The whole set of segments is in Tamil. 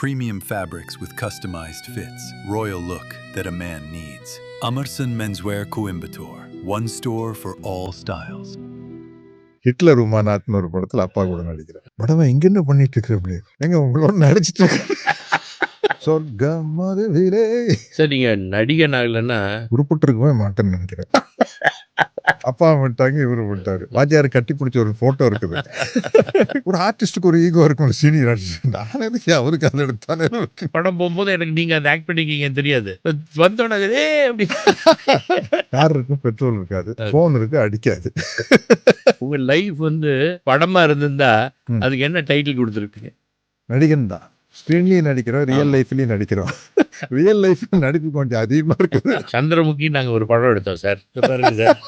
Premium fabrics with customized fits, royal look that a man needs. Amarsan Menswear Coimbatore, one store for all styles. Hitler உமாநாத்னு ஒரு படத்துல அப்பா கூட நடிக்கிறேன். படம் எங்க என்ன பண்ணிட்டு இருக்கிற அப்படி எங்க உங்களோட நடிச்சிட்டு இருக்க சொர்க்கம் மதுவிலே சார் நீங்க நடிகன் ஆகலைன்னா உருப்பிட்டு இருக்கவே மாட்டேன்னு நினைக்கிறேன். அப்பா விட்டாங்க, இவரு விட்டாரு. வாத்தியார் கட்டி பிடிச்ச ஒரு போட்டோ இருக்குது. ஒரு ஆர்டிஸ்டுக்கு ஒரு ஈகோ இருக்கும், ஒரு சீனியர் ஆர்டிஸ்ட். நான் எதுக்கு அவருக்கு அதை எடுத்தானே. படம் போகும்போது எனக்கு நீங்க அந்த ஆக்ட் பண்ணிருக்கீங்கன்னு தெரியாது. வந்தோடனே அப்படி கார் இருக்கும், பெட்ரோல் இருக்காது, போன் இருக்கு, அடிக்காது. உங்க லைஃப் வந்து படமா இருந்திருந்தா அதுக்கு என்ன டைட்டில் கொடுத்துருப்பீங்க? நடிகன் தான். ஸ்கிரீன்லயும் நடிக்கிறோம், ரியல் லைஃப்லயும் நடிக்கிறோம். ரியல் லைஃப்ல நடிப்பு கொஞ்சம் அதிகமா இருக்குது. சந்திரமுகி நாங்க ஒரு படம் எடுத்தோம் சார். பாருங்க சார்.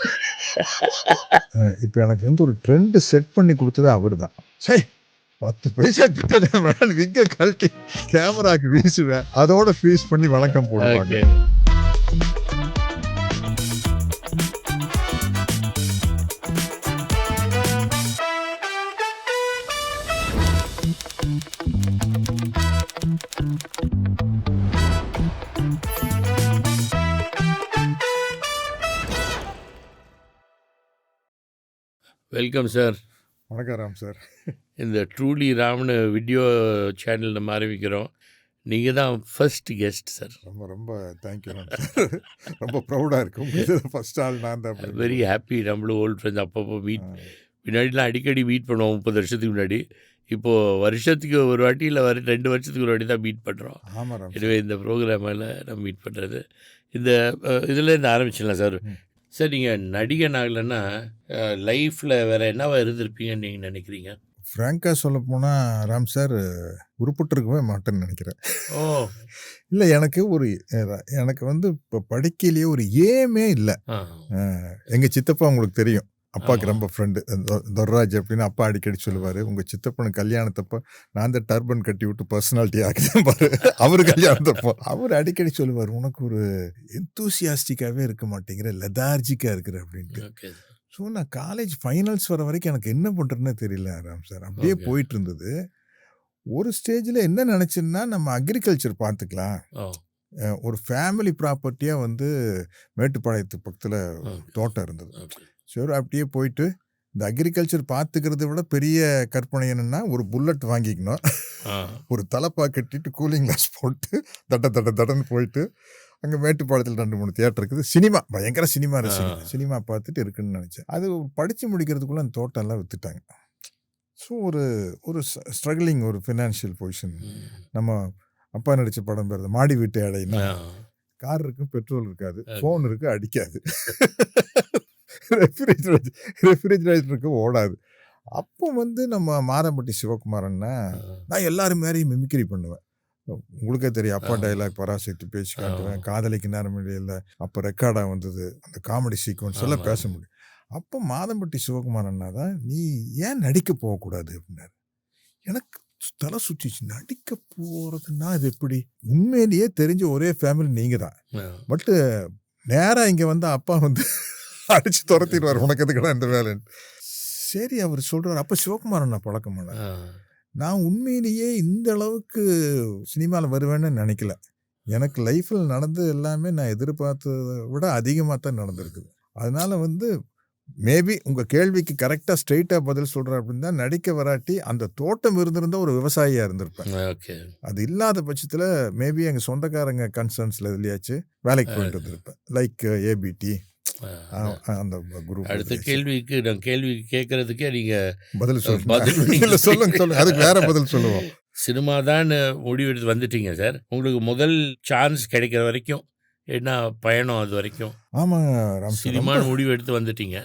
இப்ப எனக்கு வந்து ஒரு ட்ரெண்ட் செட் பண்ணி கொடுத்தது அவரு தான். சரி 10 பைசா விங்க கழட்டி கேமராக்கு வீசுவேன், அதோட ஃபீஸ் பண்ணி வணக்கம் போடுவாங்க. Welcome sir. வணக்கம் ராம் சார். இந்த ட்ரூலி ராம்னு வீடியோ சேனல் நம்ம ஆரம்பிக்கிறோம். நீங்கள் தான் ஃபர்ஸ்ட் கெஸ்ட் சார். ரொம்ப ரொம்ப தேங்க்யூ ராம் சார். ரொம்ப ப்ரௌடாக இருக்கும். ஃபர்ஸ்ட் ஆள் நான் தான். Very happy. நம்மளும் ஓல்டு ஃப்ரெண்ட்ஸ் அப்பப்போ முன்னாடிலாம் அடிக்கடி மீட் பண்ணுவோம் 30 வருஷத்துக்கு முன்னாடி. இப்போது வருஷத்துக்கு ஒரு வாட்டி இல்லை 2 வருஷத்துக்கு ஒரு வாட்டி தான் மீட் பண்ணுறோம். ஆமாம் ராம். எனவே இந்த ப்ரோக்ராமில் நம்ம மீட் பண்ணுறது இந்த இதுலேருந்து ஆரம்பிச்சிடலாம் சார். சார் நீங்கள் நடிகன் ஆகலைன்னா லைஃப்பில் வேறு என்னவா இருந்திருப்பீங்கன்னு நீங்கள் நினைக்கிறீங்க? ஃப்ராங்காக சொல்ல போனால் ராம் சார் உருப்பிட்டுருக்கவே மாட்டேன்னு நினைக்கிறேன். ஓ இல்லை, எனக்கு வந்து இப்போ படிக்கையிலேயே ஒரு ஏமே இல்லை. எங்கள் சித்தப்பா உங்களுக்கு தெரியும், அப்பாவுக்கு ரொம்ப ஃப்ரெண்டு தொர்ராஜ் அப்படின்னு. அப்பா அடிக்கடி சொல்லுவார், உங்கள் சித்தப்பனு கல்யாணத்தப்போ நான் தான் டர்பன் கட்டி விட்டு பர்சனாலிட்டி ஆக்குதான் பாரு. அவர் கல்யாணத்தப்போ அவர் அடிக்கடி சொல்லுவார், உனக்கு ஒரு எந்தூசியாஸ்டிக்காகவே இருக்க மாட்டேங்கிற, லெதார்ஜிக்காக இருக்கிற அப்படின்ட்டு. ஸோ நான் காலேஜ் ஃபைனல்ஸ் வர வரைக்கும் எனக்கு என்ன பண்ணுறதுன்னு தெரியல ராம் சார். அப்படியே போயிட்டு இருந்தது. ஒரு ஸ்டேஜில் என்ன நினச்சேன்னா, நம்ம அக்ரிகல்ச்சர் பார்த்துக்கலாம், ஒரு ஃபேமிலி ப்ராப்பர்ட்டியாக வந்து மேட்டுப்பாளையத்து பக்கத்தில் தோட்டம் இருந்தது. சரி, அப்படியே போயிட்டு இந்த அக்ரிகல்ச்சர் பார்த்துக்கிறத விட பெரிய கற்பனை என்னென்னா, ஒரு புல்லட் வாங்கிக்கணும், ஒரு தலைப்பா கட்டிட்டு கூலிங் கிளாஸ் போட்டு தடன்னு போயிட்டு அங்கே மேட்டுப்பாளையத்தில் 2-3 தியேட்டர் இருக்குது. சினிமா, பயங்கர சினிமா ரசிகன். சினிமா பார்த்துட்டு இருக்குன்னு நினச்சேன். அது படித்து முடிக்கிறதுக்குள்ளே அந்த தோட்டம்லாம் விற்றுட்டாங்க. ஸோ ஒரு ஸ்ட்ரகிளிங், ஒரு ஃபினான்ஷியல் பொசிஷன். நம்ம அப்பா நடித்த படம் பேர் மாடி வீட்டு அடையினா, கார் இருக்கும், பெட்ரோல் இருக்காது, ஃபோன் இருக்குது, அடிக்காது, ரெஃப்ரிஜரேட்டருக்கு ஓடாது. அப்போ வந்து நம்ம மாதம்பட்டி சிவகுமாரன்னா, நான் எல்லாரும் மாதிரியும் மிமிக்ரி பண்ணுவேன். உங்களுக்கே தெரியும், அப்பா டைலாக் பராசக்தி பேச்சு காட்டுவேன், காதலிக்கு நேரம் இல்லை, அப்போ ரெக்கார்டாக வந்தது, அந்த காமெடி சீக்வன்ஸ் எல்லாம் பேச முடியும். அப்போ மாதம்பட்டி சிவகுமாரன்னா தான், நீ ஏன் நடிக்க போகக்கூடாது அப்படின்னாரு. எனக்கு தலை சுற்றிச்சு. நடிக்க போகிறதுன்னா அது எப்படி? உண்மையிலேயே தெரிஞ்ச ஒரே ஃபேமிலி நீங்கள் தான். பட்டு நேராக இங்கே வந்து அப்பா வந்து அடிச்சு துரத்திடுவார், உனக்கு எதுக்கடா இந்த வேலைன்னு. சரி, அவர் சொல்றாரு. அப்போ சிவகுமாரன் நான் பழக்கமான, நான் உண்மையிலேயே இந்த அளவுக்கு சினிமாவில் வருவேன்னு நினைக்கல. எனக்கு லைஃப்பில் நடந்து எல்லாமே நான் எதிர்பார்த்ததை விட அதிகமாக தான் நடந்திருக்குது. அதனால வந்து மேபி உங்கள் கேள்விக்கு கரெக்டாக ஸ்ட்ரெயிட்டாக பதில் சொல்கிறேன் அப்படின்னா, நடிக்க வராட்டி அந்த தோட்டம் இருந்திருந்தால் ஒரு விவசாயியாக இருந்திருப்பேன். அது இல்லாத பட்சத்தில் மேபி எங்கள் சொந்தக்காரங்க கன்சர்ன்ஸில் இதுலையாச்சு வேலைக்கு போயிட்டு இருந்திருப்பேன், லைக் ஏபிடி அந்த குரூப். அடுத்த கேள்விக்கு நான் கேள்வி கேட்கறதுக்கே நீங்கள் பதில் சொல்லுங்க. அதுக்கு வேற பதில் சொல்லுவோம். சினிமா தான் முடிவெடுத்து வந்துட்டீங்க சார். உங்களுக்கு முதல் சான்ஸ் கிடைக்கிற வரைக்கும் என்ன பயணம்? அது வரைக்கும் ஆமாம், சினிமான்னு முடிவு எடுத்து வந்துட்டீங்க.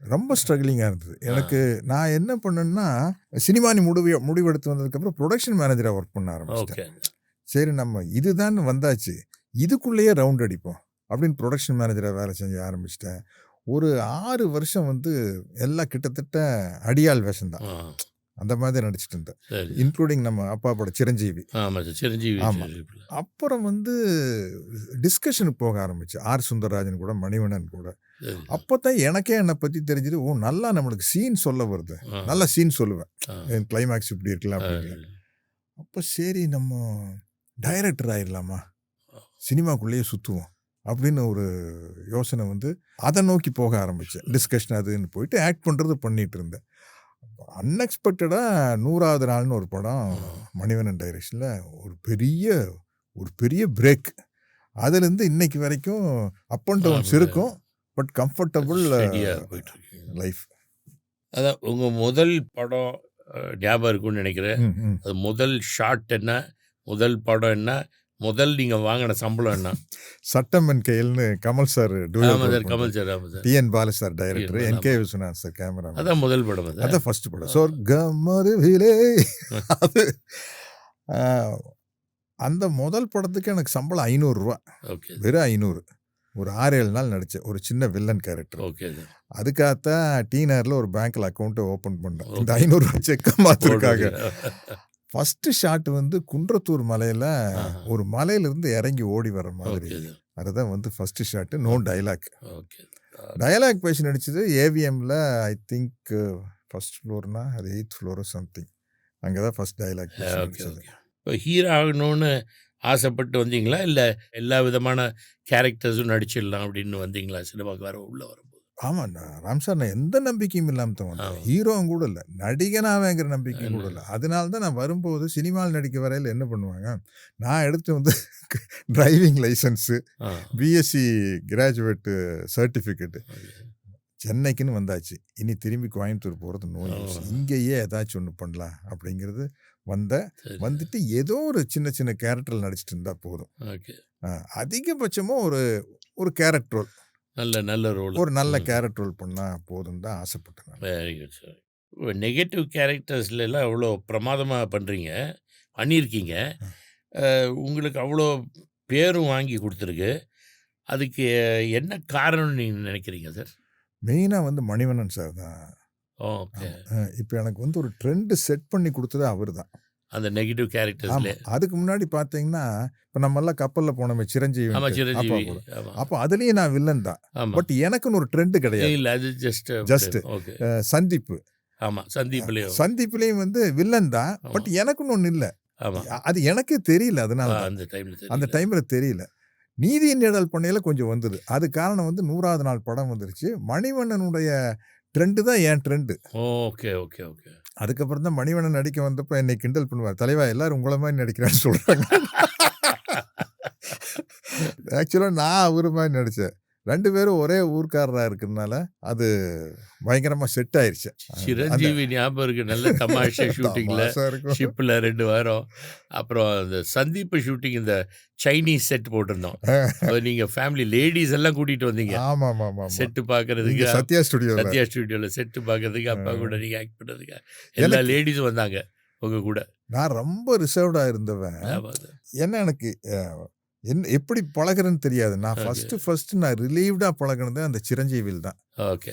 ரொம்ப ஸ்ட்ரகிளிங்காக இருந்தது எனக்கு. நான் என்ன பண்ணேன்னா, சினிமானி முடிவெடுத்து வந்ததுக்கப்புறம் ப்ரொடக்ஷன் மேனேஜராக ஒர்க் பண்ண ஆரம்பிச்சிட்டேன். சரி, நம்ம இதுதான் வந்தாச்சு, இதுக்குள்ளேயே ரவுண்ட் அடிப்போம் அப்படின்னு ப்ரொடக்ஷன் மேனேஜராக வேலை செஞ்சு ஆரம்பிச்சிட்டேன். ஒரு 6 வருஷம் வந்து எல்லாம் கிட்டத்தட்ட அடியாள் வேஷம் தான், அந்த மாதிரி நடிச்சிட்டு இருந்தேன். இன்க்ளூடிங் நம்ம அப்பா பட சிரஞ்சீவி. ஆமாம். அப்புறம் வந்து டிஸ்கஷனுக்கு போக ஆரம்பிச்சு ஆர் சுந்தரராஜன் கூட, மணிவண்ணன் கூட. அப்போ தான் எனக்கே என்னை பற்றி தெரிஞ்சது, நல்லா நம்மளுக்கு சீன் சொல்ல வருது, நல்லா சீன் சொல்லுவேன், கிளைமேக்ஸ் இப்படி இருக்கலாம் அப்படின்னு. அப்போ சரி நம்ம டைரக்டர் ஆயிடலாமா, சினிமாக்குள்ளேயே சுற்றுவோம் அப்படின்னு ஒரு யோசனை வந்து அதை நோக்கி போக ஆரம்பித்தேன். டிஸ்கஷன் அதுன்னு போயிட்டு ஆக்ட் பண்ணுறது பண்ணிகிட்டு இருந்தேன். அன்எக்ஸ்பெக்டடாக 100வது நாள்னு ஒரு படம் மணிவண்ணன் டைரக்ஷனில் ஒரு பெரிய பிரேக். அதுலேருந்து இன்னைக்கு வரைக்கும் அப் அண்ட் டவுன்ஸ் இருக்கும், பட் கம்ஃபர்டபுள் லைஃப். அதான் உங்கள் முதல் படம் ஞாபகம் இருக்குன்னு நினைக்கிறேன். அது முதல் ஷாட் என்ன, முதல் படம் என்ன, முதல் நீங்கள் வாங்கின சம்பளம் என்ன? சட்டமன் கையல்னு கமல் சார், ஆமாம் சார், கமல் சார், ஆமாம் sir, TN Balu sir director, NK Viswanath sir camera. அதான் முதல் படம், அதான் ஃபர்ஸ்ட் படம். சொர்க்கமருவிலே. அது அந்த முதல் படத்துக்கு எனக்கு சம்பளம் 500 ரூபா. ஓகே, வெறும் 500. ஒரு 6-7 நாள் நடித்தேன், ஒரு சின்ன வில்லன் கேரக்டர். Okay sir. அதுக்காகத்தான் டீனரில் ஒரு பேங்க்கில் அக்கௌண்ட்டை ஓப்பன் பண்ணேன், இந்த 500 ரூபா செக்கை மாற்றுறதுக்காக. ஃபஸ்ட்டு ஷாட் வந்து குன்றத்தூர் மலையில் ஒரு மலையிலிருந்து இறங்கி ஓடி வர மாதிரி. அதுதான் வந்து first shot. No dialogue. Dialogue பேசி நடிச்சது ஏவிஎம்மில். ஐ திங்க் ஃபஸ்ட் ஃப்ளோர்னா அது 8th ஃப்ளோரோ சம்திங். அங்கே தான் ஃபஸ்ட் டைலாக் பேசி நடிச்சது. இப்போ ஹீரோ ஆகணும்னு ஆசைப்பட்டு வந்தீங்களா, இல்லை எல்லா விதமான கேரக்டர்ஸும் நடிச்சிடலாம் அப்படின்னு வந்தீங்களா சினிமாவுக்கு உள்ளே வரும்போது? ஆமாண்ணா ராம் சார், நான் எந்த நம்பிக்கையும் இல்லாமல் தான் வந்தேன். ஹீரோவும் கூட இல்லை, நடிகனாவேங்கிற நம்பிக்கையும் கூட இல்லை. அதனால தான் நான் வரும்போது சினிமாவில் நடிக்க வரையில் என்ன பண்ணுவாங்க, நான் எடுத்து வந்து driving licence, BSc graduate certificate, சென்னைக்குன்னு வந்தாச்சு. இனி திரும்பி கோயம்புத்தூர் போகிறது நோய், இங்கேயே ஏதாச்சும் ஒன்று பண்ணலாம் அப்படிங்கிறது வந்துட்டு ஏதோ ஒரு சின்ன சின்ன கேரக்டர் நடிச்சிட்டு இருந்தா போதும். அதிகபட்சமாக ஒரு கேரக்டர் ரோல், நல்ல ரோல், ஒரு நல்ல கேரக்டர் ரோல் பண்ணால் போதும் தான் ஆசைப்பட்டேன். Very good sir. நெகட்டிவ் கேரக்டர்ஸ்லாம் அவ்வளோ பிரமாதமாக பண்ணியிருக்கீங்க. உங்களுக்கு அவ்வளோ பேரும் வாங்கி கொடுத்துருக்கு. அதுக்கு என்ன காரணம்னு நீங்கள் நினைக்கிறீங்க சார்? மெயினாக வந்து மணிவண்ணன் சார் தான். ஓகே. இப்போ எனக்கு வந்து ஒரு ட்ரெண்டு செட் பண்ணி கொடுத்தது அவர் தான், அந்த நெகட்டிவ் கேரக்டர்ஸ்ல. அதுக்கு முன்னாடி பார்த்தீங்கன்னா, இப்போ நம்மெல்லாம் கப்பலில் போனோமே சிரஞ்சீவி, அப்போ அதுலேயும் நான் வில்லன் தான். பட் எனக்குன்னு ஒரு ட்ரெண்டு கிடையாது. இல்லை, அது ஜஸ்ட் சந்திப்பு. ஆமாம், சந்திப்புலேயும் வந்து வில்லன் தான், பட் எனக்குன்னு ஒன்று இல்லை. அது எனக்கே தெரியல, அதனால அந்த டைமில் தெரியல. நீதியின் நிழல் பண்ணையில கொஞ்சம் வந்தது. அது காரணம் வந்து 100வது நாள் படம் வந்துருச்சு. மணிவண்ணனுடைய ட்ரெண்டு தான் என் ட்ரெண்டு. Okay okay okay. அதுக்கப்புறம் தான் மணிவண்ணன் நடிக்க வந்தப்போ என்னை கிண்டல் பண்ணுவார், தலைவா எல்லாரும் உங்களை மாதிரி நடிக்கிறான்னு சொல்கிறாங்க. ஆக்சுவலாக நான் அவரு மாதிரி நடித்தேன். 2 பேரும் ஒரே ஊர்க்காரராக இருக்கிறதுனால அது பயங்கரமாக செட் ஆயிடுச்சு. சிரஞ்சீவி ஞாபகம் இருக்கு, நல்ல தமாஷா ஷூட்டிங்கில் ஷிப்பில் 2 வாரம். அப்புறம் அந்த சந்தீப் ஷூட்டிங், இந்த சைனீஸ் செட் போட்டிருந்தோம். நீங்கள் ஃபேமிலி லேடிஸ் எல்லாம் கூட்டிகிட்டு வந்தீங்க. ஆமாம் ஆமாம், செட்டு பார்க்கறதுக்கு சத்யா ஸ்டுடியோவில் செட்டு பார்க்கறதுக்கு, அப்பா கூட நீங்கள் ஆக்ட் பண்ணுறதுக்கு எல்லா லேடிஸும் வந்தாங்க உங்கள் கூட. நான் ரொம்ப ரிசர்வ்டாக இருந்தவன். ஏன்னா எனக்கு எப்படி பழகிறேன்னு தெரியாது. நான் ஃபர்ஸ்ட் நான் ரிலீவ்டாக பழகினது அந்த சிரஞ்சீவில் தான்.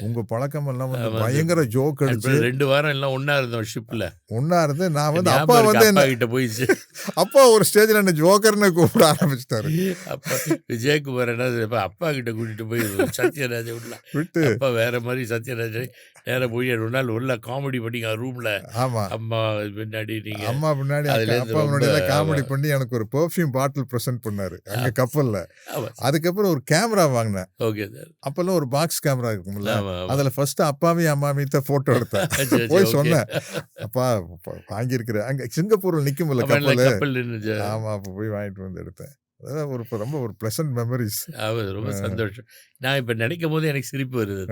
உங்க பழக்கம் எல்லாம் வந்து பயங்கர ஜோக் அடிச்சு 2 வாரம் எல்லாம் ஒன்னா இருந்தோம் ஷிப்ல. ஒன்னா இருந்து நான் வந்து அப்பா வந்து என்ன போயிடுச்சு, அப்பா ஒரு ஸ்டேஜ்ல என்ன ஜோக்கர்னு கூப்பிட ஆரம்பிச்சிட்டாரு. அப்பா விஜயகுமார் என்ன அப்பா கிட்ட கூட்டிட்டு போய் சத்யராஜ விட்டு அப்பா வேற மாதிரி சத்யராஜ நேரம் போய் 2 நாள் உள்ள காமெடி பண்ணிங்க ரூம்ல. ஆமா, அம்மா பின்னாடி நீங்க அம்மா பின்னாடி அப்பா முன்னாடி காமெடி பண்ணி எனக்கு ஒரு பெர்ஃப்யூம் பாட்டில் ப்ரெசென்ட் பண்ணாரு அங்க கப்பல்ல. அதுக்கப்புறம் ஒரு கேமரா வாங்கினேன். Okay sir. அப்பெல்லாம் ஒரு பாக்ஸ் கேமரா இருக்கும்ல, அதுல ஃபர்ஸ்ட் அப்பாவையும் அம்மாவையும் தான் போட்டோ எடுத்தேன். போய் சொன்னேன், அப்பா வாங்கியிருக்கிறேன். அங்க சிங்கப்பூர்ல நிக்கும்ல கப்பல். ஆமா, அப்ப போய் வாங்கிட்டு வந்து எடுத்தேன். அதான் ரொம்ப ஒரு பிளசன்ட் மெமரிஸ். ரொம்ப சந்தோஷம். நான் இப்ப நினைக்கும் போது எனக்கு சிரிப்பு வருது.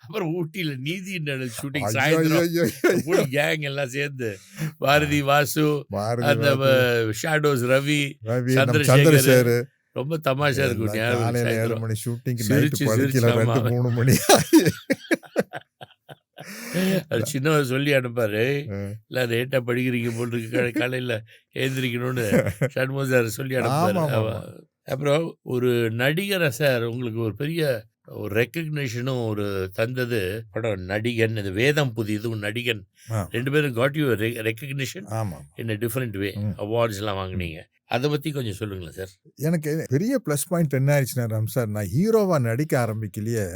அப்புறம் ஊட்டியில நீதி ஷூட்டிங் சாயந்தரம் கேங் எல்லாம் சேர்ந்து பாரதி, வாசு, அந்த ஷாடோஸ், ரவி, சந்திரசேகர், ரொம்ப தமாஷா இருக்கும். 7 மணி ஷூட்டிங், 2-3 மணி. சின்னவர் சொல்லி அனுப்பாரு, எல்லாம் லேட்டா படிக்கிறீங்க போல் இருக்கு, காலையில எழுந்திரிக்கணும்னு சண்முக சார் சொல்லி அனுப்பாரு. அப்புறம் ஒரு நடிகரை சார் உங்களுக்கு ஒரு பெரிய ஒரு ரெக்கக்னிஷனும் ஒரு தந்தது படம் நடிகன். இது வேதம் புதிதும் நடிகன் 2 பேரும் got you recognition in a different way. Awards எல்லாம் வாங்கினீங்க, அதை பற்றி கொஞ்சம் சொல்லுங்களேன் சார். எனக்கு பெரிய ப்ளஸ் பாயிண்ட் என்ன ஆயிடுச்சுன்னா ராம் சார், நான் ஹீரோவாக நடிக்க ஆரம்பிக்கலையே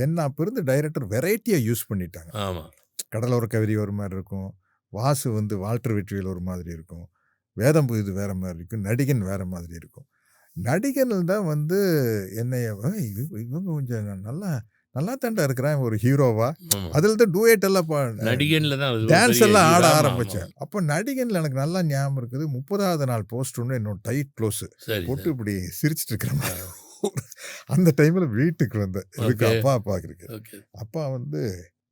என்ன அப்போ இருந்து டைரக்டர் வெரைட்டியாக யூஸ் பண்ணிட்டாங்க. ஆமாம், கடலோர கவிதை ஒரு மாதிரி இருக்கும், வாசு வந்து வால்டர் வெற்றிவேல் ஒரு மாதிரி இருக்கும், வேதம்பு இது வேற மாதிரி இருக்கும், நடிகன் வேற மாதிரி இருக்கும். நடிகன் தான் வந்து என்னைய இவங்க கொஞ்சம் நல்லா நல்லா தாண்டா இருக்கிறான் ஒரு ஹீரோவா. அதில் தான் டூயட் எல்லாம் நடிகன்ல தான் டான்ஸ் எல்லாம் ஆட ஆரம்பித்தேன். அப்போ நடிகனில் எனக்கு நல்லா ஞாபகம் இருக்குது. 30வது நாள் போஸ்ட் ஒன்று என்னோட டைட் க்ளோஸு போட்டு இப்படி சிரிச்சிட்டு இருக்கிற மாதிரி. அந்த டைமில் வீட்டுக்கு வந்தேன். இதுக்கு அப்பா பார்க்குறக்கு. அப்பா வந்து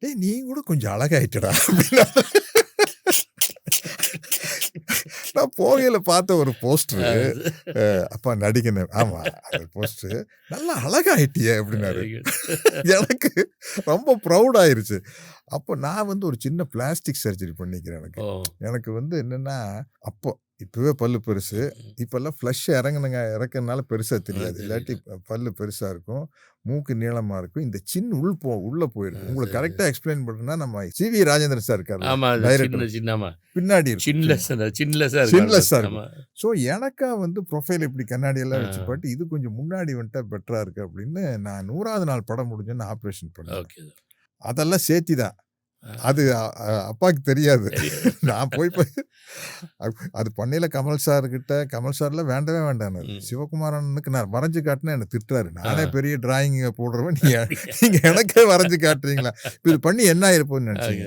டேய் நீ கூட கொஞ்சம் அழகாயிட்டடா அப்படின்னா. நான் போகையில் பார்த்த ஒரு போஸ்டரு, அப்பா நடிகன், ஆமாம் அது போஸ்டரு, நல்லா அழகாயிட்டியே அப்படின்னாரு. எனக்கு ரொம்ப ப்ரௌட் ஆயிருச்சு. அப்போ நான் வந்து ஒரு சின்ன பிளாஸ்டிக் சர்ஜரி பண்ணிக்கிறேன். எனக்கு வந்து என்னென்னா, அப்போ இப்போவே பல்லு பெருசு, இப்போல்லாம் ஃப்ளஷ் இறக்குறதுனால பெருசாக தெரியாது, இல்லாட்டி பல்லு பெருசாக இருக்கும், மூக்கு நீளமாக இருக்கும், இந்த சின்ன உள்ளே போயிடும். உங்களுக்கு கரெக்டாக எக்ஸ்பிளைன் பண்ணுறதுனா நம்ம சி.வி. ராஜேந்திரன் சார் இருக்காரு பின்னாடி சின்லெஸ்ஸாக இருக்கும். ஸோ எனக்கா வந்து ப்ரொஃபைல் இப்படி கண்ணாடியெல்லாம் வச்சு பாட்டு இது கொஞ்சம் முன்னாடி வந்துட்டா பெட்டராக இருக்குது அப்படின்னு நான் 100வது நாள் படம் முடிஞ்சோன்னு ஆப்ரேஷன் பண்ணேன். அதெல்லாம் சேர்த்தி தான், அது அப்பாவுக்கு தெரியாது. நான் போய் அது பண்ணையில் கமல் சார்ல வேண்டவே வேண்டாம். சிவகுமாரனுக்கு நான் வரைஞ்சு காட்டினா என்னை திட்டுறாரு. நானே பெரிய டிராயிங் போடுறவன், நீங்க எனக்கே வரைஞ்சு காட்டுறீங்களா, இது பண்ணி என்ன ஆயிருப்போன்னு நினைச்சீங்க.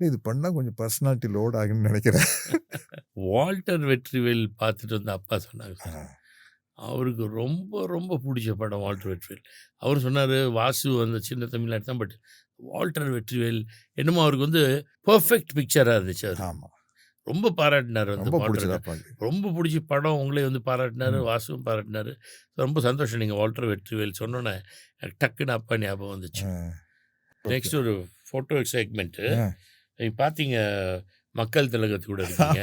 இது பண்ணா கொஞ்சம் பர்சனாலிட்டி லோட் ஆகுன்னு நினைக்கிறேன். வால்டர் வெற்றிவேல் பார்த்துட்டு வந்து அப்பா சொன்னாங்க, அவருக்கு ரொம்ப ரொம்ப பிடிச்ச படம் வால்டர் வெற்றிவேல். அவர் சொன்னார், வாசு அந்த சின்ன தமிழ்நாடு தான், பட் வால்டர் வெற்றிவேல் என்னமோ அவருக்கு வந்து பர்ஃபெக்ட் பிக்சராக இருந்துச்சு. அது ரொம்ப பாராட்டினார். வந்து ரொம்ப பிடிச்சி படம் உங்களே வந்து பாராட்டினார், வாசுவும் பாராட்டினார். ரொம்ப சந்தோஷம். நீங்கள் வால்டர் வெற்றிவேல் சொன்னோன்னே டக்குன்னு அப்பா ஞாபகம் வந்துச்சு. நெக்ஸ்ட் ஒரு ஃபோட்டோ செக்மெண்ட்டு நீங்கள் பார்த்தீங்க, மக்கள் திலகத்து கூட இருக்கீங்க.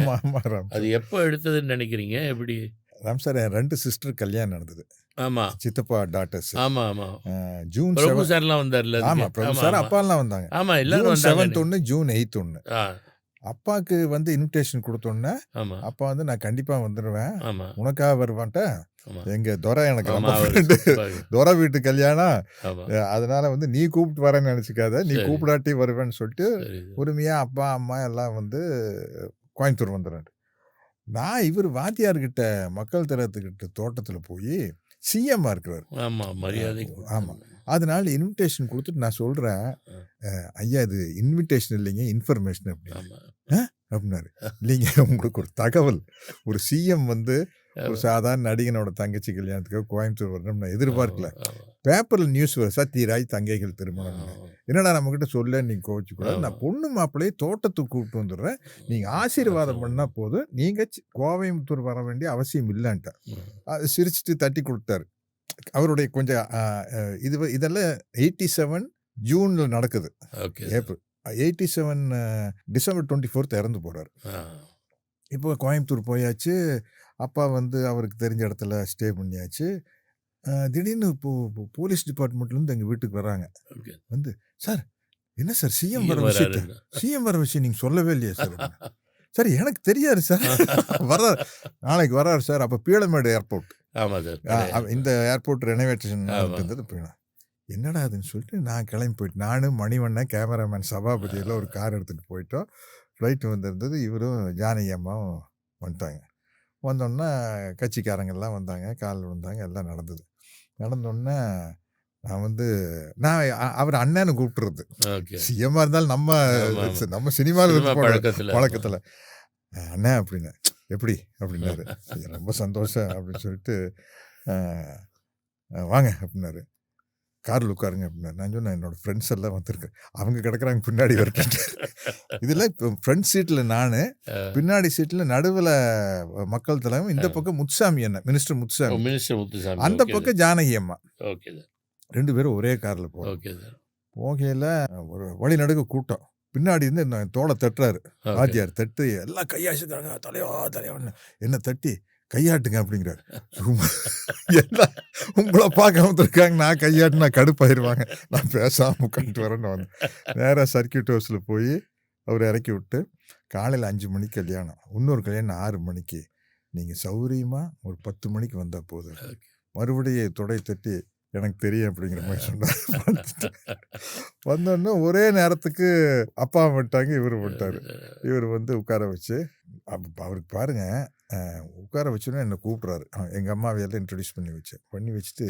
அது எப்போ எடுத்ததுன்னு நினைக்கிறீங்க? எப்படி ராம் சார், என் 2 சிஸ்டர் கல்யாணம் நடந்தது. ஆமாம், சித்தப்பா டாட்டர்ஸ். ஆமாம் ஆமாம். ஜூன் பிரபு சார்லாம் வந்தார்ல. ஆமாம், பிரபு சார் அப்பாலாம் வந்தாங்க. ஆமாம், எல்லாரும் 7th ஒன்று, ஜூன் 8th ஒன்று. அப்பாவுக்கு வந்து இன்விடேஷன் கொடுத்தோன்னே அப்பா வந்து நான் கண்டிப்பாக வந்துடுவேன், உனக்காக வருவான்ட்ட. எங்க துரை எனக்கு ரொம்ப ஃப்ரெண்டு, துரை வீட்டு கல்யாணம், அதனால வந்து நீ கூப்பிட்டு வரேன்னு நினச்சிக்காத, நீ கூப்பிடாட்டி வருவேன்னு சொல்லிட்டு உரிமையாக அப்பா அம்மா எல்லாம் வந்து கோயம்புத்தூர் வந்துடுறேன். நான் இவர் வாத்தியார்கிட்ட மக்கள் திலகத்துக்கிட்ட தோட்டத்தில் போய் சிஎம்மாக இருக்கிறார். ஆமாம், அதனால இன்விடேஷன் கொடுத்துட்டு நான் சொல்கிறேன், ஐயா இது இன்விடேஷன் இல்லைங்க, இன்ஃபர்மேஷன் அப்படின்னாரு. இல்லைங்க, உங்களுக்கு ஒரு தகவல், ஒரு சிஎம் வந்து ஒரு சாதாரண நடிகனோட தங்கச்சி கல்யாணத்துக்கு கோயம்புத்தூர் வரணும் நான் எதிர்பார்க்கல. பேப்பரில் நியூஸ் வரும், சத்யராஜ் தங்கைகள் திருமணம். என்னடா நம்மக்கிட்ட சொல்ல, நீங்கள் கோவிச்சுக்கூடாது, நான் பொண்ணு மாப்பிள்ளையை தோட்டத்துக்கு கூப்பிட்டு வந்துடுறேன், நீங்கள் ஆசீர்வாதம் பண்ணால் போதும், நீங்கள் கோயம்புத்தூர் வர வேண்டிய அவசியம் இல்லைன்ட்டார். அது சிரிச்சுட்டு தட்டி கொடுத்தாரு. அவருடைய கொஞ்சம் இதெல்லாம் 87 ஜூனில் நடக்குது. ஏப்ரல் 87 டிசம்பர் 24 இறந்து போகிறார். இப்போ கோயம்புத்தூர் போயாச்சு. அப்பா வந்து அவருக்கு தெரிஞ்ச இடத்துல ஸ்டே பண்ணியாச்சு. திடீர்னு இப்போது போலீஸ் டிபார்ட்மெண்ட்லேருந்து எங்கள் வீட்டுக்கு வராங்க. வந்து சார் என்ன சார் சிஎம் வர விஷயம் நீங்கள் சொல்லவே இல்லையா சார்? சார் எனக்கு தெரியாது சார், வர்றார் நாளைக்கு வர்றாரு சார். அப்போ பீளமேடு ஏர்போர்ட், இந்த ஏர்போர்ட் ரெனோவேஷன் இருந்தது. என்னடா அதுன்னு சொல்லிட்டு நான் கிளம்பி போயிட்டு, நானும் மணிவண்ணன் கேமராமேன் சபாபதி எல்லாம் ஒரு கார் எடுத்துகிட்டு போயிட்டோம். ஃப்ளைட்டு வந்திருந்தது. இவரும் ஜானகி அம்மாவும் வந்துட்டாங்க. வந்தோடனே கட்சிக்காரங்கெல்லாம் வந்தாங்க, கால் விழுந்தாங்க, எல்லாம் நடந்தது. நடந்தோடனே நான் வந்து அவர் அண்ணன்னு கூப்பிட்டுறது. சிஎம்மாக இருந்தாலும் நம்ம சினிமாவில் பழக்கத்தில் அண்ணன் அப்படின்னு, எப்படி அப்படின்னாரு. ரொம்ப சந்தோஷம் அப்படின்னு சொல்லிட்டு வாங்க அப்படின்னாரு. காரில் உட்காருங்க அப்படின்னா. நான் சொன்னேன் என்னோடய ஃப்ரெண்ட்ஸ் எல்லாம் வந்திருக்கேன், அவங்க கிடக்குறாங்க பின்னாடி வரட்டு. இதில் இப்போ ஃப்ரண்ட் சீட்டில் நான், பின்னாடி சீட்டில் நடுவில் மக்கள் தலைவர், இந்த பக்கம் முத்துசாமி அண்ணன், மினிஸ்டர் முத்துசாமி, அந்த பக்கம் ஜானகி அம்மா. 2 பேரும் ஒரே காரில் போகிறோம். போகையில் ஒரு வழிநடுக்க கூட்டம். பின்னாடி இருந்து என்ன தோலை தட்டுறாரு வாத்தியார். தட்டு எல்லாம் கையாசிக்கிறாங்க, தலைவா என்ன தட்டி கையாட்டுங்க அப்படிங்கிறாரு. எல்லாம் உங்களை பார்க்க வந்துருக்காங்க, நான் கையாட்டுனா கடுப்பாயிருவாங்க, நான் பேசாமல் உட்காந்துட்டு வரேன்னு வந்தேன். நேராக சர்க்கியூட் ஹவுஸில் போய் அவர் இறக்கி விட்டு, காலையில் 5 மணிக்கு கல்யாணம், இன்னொரு கல்யாணம் 6 மணிக்கு, நீங்கள் சௌரியமாக ஒரு 10 மணிக்கு வந்தால் போதும். மறுபடியும் தொடை தட்டி எனக்கு தெரியும் அப்படிங்கிற மாதிரி சொன்னார். வந்தோடனே ஒரே நேரத்துக்கு அப்பா வந்துட்டாங்க, இவர் வந்துட்டார். இவர் வந்து உட்கார வச்சு அவருக்கு பாருங்க, உட்கார வச்சோன்னே என்னை கூப்பிட்றாரு. எங்கள் அம்மாவையெல்லாம் இன்ட்ரடியூஸ் பண்ணி வச்சுட்டு,